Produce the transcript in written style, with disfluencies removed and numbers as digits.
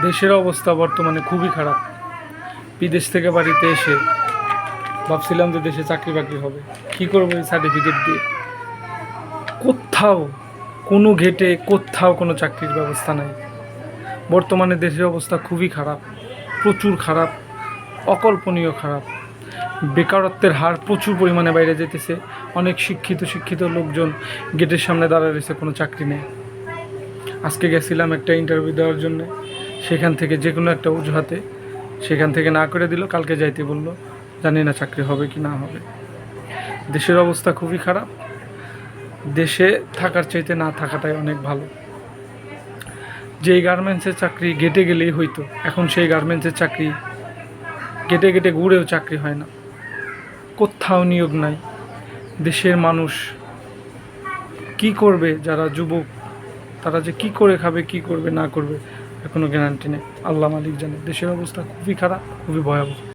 দেশের অবস্থা বর্তমানে খুবই খারাপ। বিদেশ থেকে বাড়িতে এসে ভাবছিলাম যে দেশে চাকরি বাকরি হবে, কী করবো এই সার্টিফিকেট দিয়ে? কোথাও কোনো ঘেটে কোথাও কোনো চাকরির ব্যবস্থা নাই। বর্তমানে দেশের অবস্থা খুবই খারাপ, প্রচুর খারাপ, অকল্পনীয় খারাপ। বেকারত্বের হার প্রচুর পরিমাণে বাইরে যেতেছে। অনেক শিক্ষিত লোকজন গেটের সামনে দাঁড়ায় রয়েছে, কোনো চাকরি নেই। আজকে গেছিলাম একটা ইন্টারভিউ দেওয়ার জন্য, সেখান থেকে যে কোনো একটা অজুহাতে সেখান থেকে না করে দিল, কালকে যাইতে বলল। জানি না চাকরি হবে কি না হবে। দেশের অবস্থা খুবই খারাপ। দেশে থাকার চাইতে না থাকাটাই অনেক ভালো। যেই গার্মেন্টসের চাকরি গেটে গেলেই হইতো, এখন সেই গার্মেন্টসের চাকরি গেটে গেটে ঘুরেও চাকরি হয় না, কোথাও নিয়োগ নাই। দেশের মানুষ কি করবে? যারা যুবক তারা যে কি করে খাবে, কি করবে না করবে, এর কোনো গ্যারান্টি নেই। আল্লাহ মালিক জানে। দেশের অবস্থা খুবই খারাপ, খুবই ভয়াবহ।